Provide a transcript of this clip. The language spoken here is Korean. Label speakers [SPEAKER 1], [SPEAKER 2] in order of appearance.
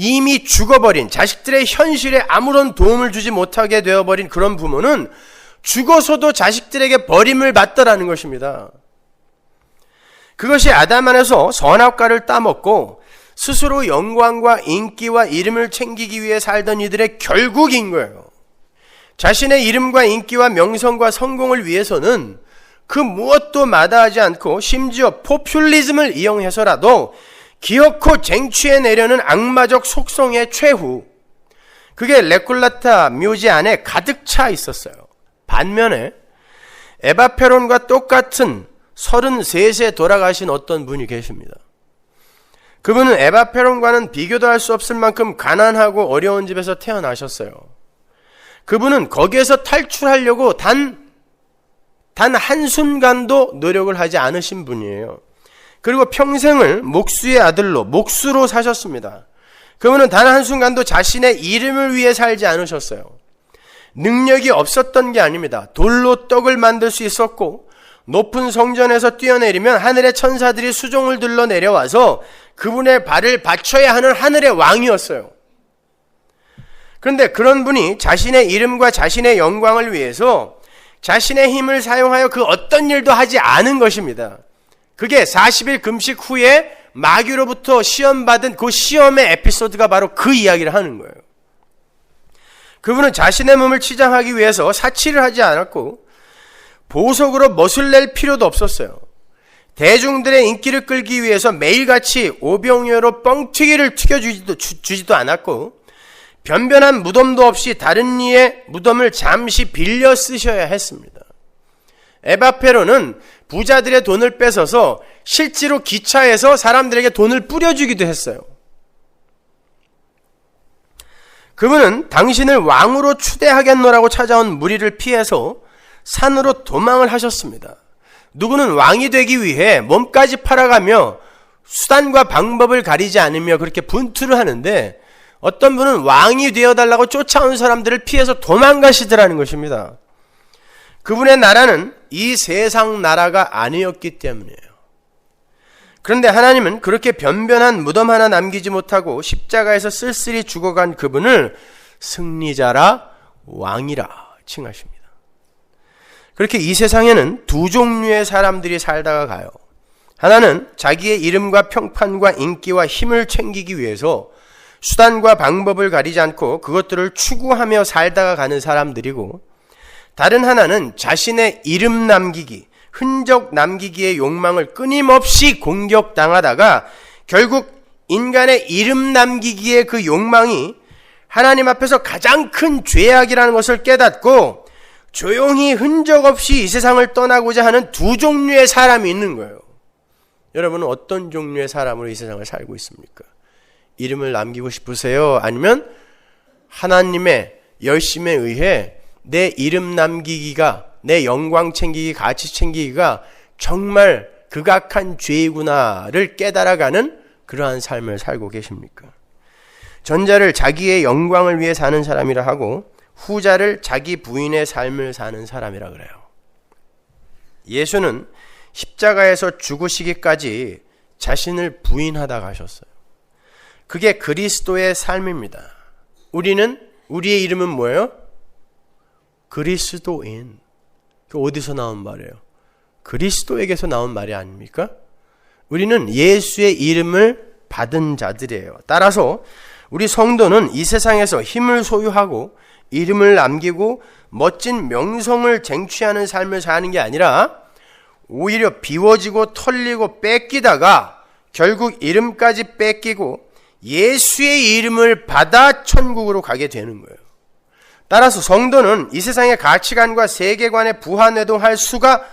[SPEAKER 1] 이미 죽어버린 자식들의 현실에 아무런 도움을 주지 못하게 되어버린 그런 부모는 죽어서도 자식들에게 버림을 받더라는 것입니다. 그것이 아담 안에서 선악과를 따먹고 스스로 영광과 인기와 이름을 챙기기 위해 살던 이들의 결국인 거예요. 자신의 이름과 인기와 명성과 성공을 위해서는 그 무엇도 마다하지 않고 심지어 포퓰리즘을 이용해서라도 기어코 쟁취해내려는 악마적 속성의 최후, 그게 레콜라타 묘지 안에 가득 차 있었어요. 반면에 에바페론과 똑같은 33세 돌아가신 어떤 분이 계십니다. 그분은 에바페론과는 비교도 할 수 없을 만큼 가난하고 어려운 집에서 태어나셨어요. 그분은 거기에서 탈출하려고 단 한순간도 노력을 하지 않으신 분이에요. 그리고 평생을 목수의 아들로, 목수로 사셨습니다. 그분은 단 한순간도 자신의 이름을 위해 살지 않으셨어요. 능력이 없었던 게 아닙니다. 돌로 떡을 만들 수 있었고, 높은 성전에서 뛰어내리면 하늘의 천사들이 수종을 들러 내려와서 그분의 발을 받쳐야 하는 하늘의 왕이었어요. 그런데 그런 분이 자신의 이름과 자신의 영광을 위해서 자신의 힘을 사용하여 그 어떤 일도 하지 않은 것입니다. 그게 40일 금식 후에 마귀로부터 시험받은 그 시험의 에피소드가 바로 그 이야기를 하는 거예요. 그분은 자신의 몸을 치장하기 위해서 사치를 하지 않았고 보석으로 멋을 낼 필요도 없었어요. 대중들의 인기를 끌기 위해서 매일같이 오병이어로 뻥튀기를 튀겨주지도 않았고 변변한 무덤도 없이 다른 이의 무덤을 잠시 빌려 쓰셔야 했습니다. 에바페로는 부자들의 돈을 뺏어서 실제로 기차에서 사람들에게 돈을 뿌려주기도 했어요. 그분은 당신을 왕으로 추대하겠노라고 찾아온 무리를 피해서 산으로 도망을 하셨습니다. 누구는 왕이 되기 위해 몸까지 팔아가며 수단과 방법을 가리지 않으며 그렇게 분투를 하는데, 어떤 분은 왕이 되어달라고 쫓아온 사람들을 피해서 도망가시더라는 것입니다. 그분의 나라는 이 세상 나라가 아니었기 때문이에요. 그런데 하나님은 그렇게 변변한 무덤 하나 남기지 못하고 십자가에서 쓸쓸히 죽어간 그분을 승리자라 왕이라 칭하십니다. 그렇게 이 세상에는 두 종류의 사람들이 살다가 가요. 하나는 자기의 이름과 평판과 인기와 힘을 챙기기 위해서 수단과 방법을 가리지 않고 그것들을 추구하며 살다가 가는 사람들이고, 다른 하나는 자신의 이름 남기기, 흔적 남기기의 욕망을 끊임없이 공격당하다가 결국 인간의 이름 남기기의 그 욕망이 하나님 앞에서 가장 큰 죄악이라는 것을 깨닫고 조용히 흔적 없이 이 세상을 떠나고자 하는 두 종류의 사람이 있는 거예요. 여러분은 어떤 종류의 사람으로 이 세상을 살고 있습니까? 이름을 남기고 싶으세요? 아니면 하나님의 열심에 의해 내 이름 남기기가, 내 영광 챙기기, 가치 챙기기가 정말 극악한 죄이구나를 깨달아가는 그러한 삶을 살고 계십니까? 전자를 자기의 영광을 위해 사는 사람이라 하고 후자를 자기 부인의 삶을 사는 사람이라 그래요. 예수는 십자가에서 죽으시기까지 자신을 부인하다 가셨어요. 그게 그리스도의 삶입니다. 우리의 이름은 뭐예요? 그리스도인. 그 어디서 나온 말이에요? 그리스도에게서 나온 말이 아닙니까? 우리는 예수의 이름을 받은 자들이에요. 따라서 우리 성도는 이 세상에서 힘을 소유하고 이름을 남기고 멋진 명성을 쟁취하는 삶을 사는 게 아니라 오히려 비워지고 털리고 뺏기다가 결국 이름까지 뺏기고 예수의 이름을 받아 천국으로 가게 되는 거예요. 따라서 성도는 이 세상의 가치관과 세계관에 부하내동할 수가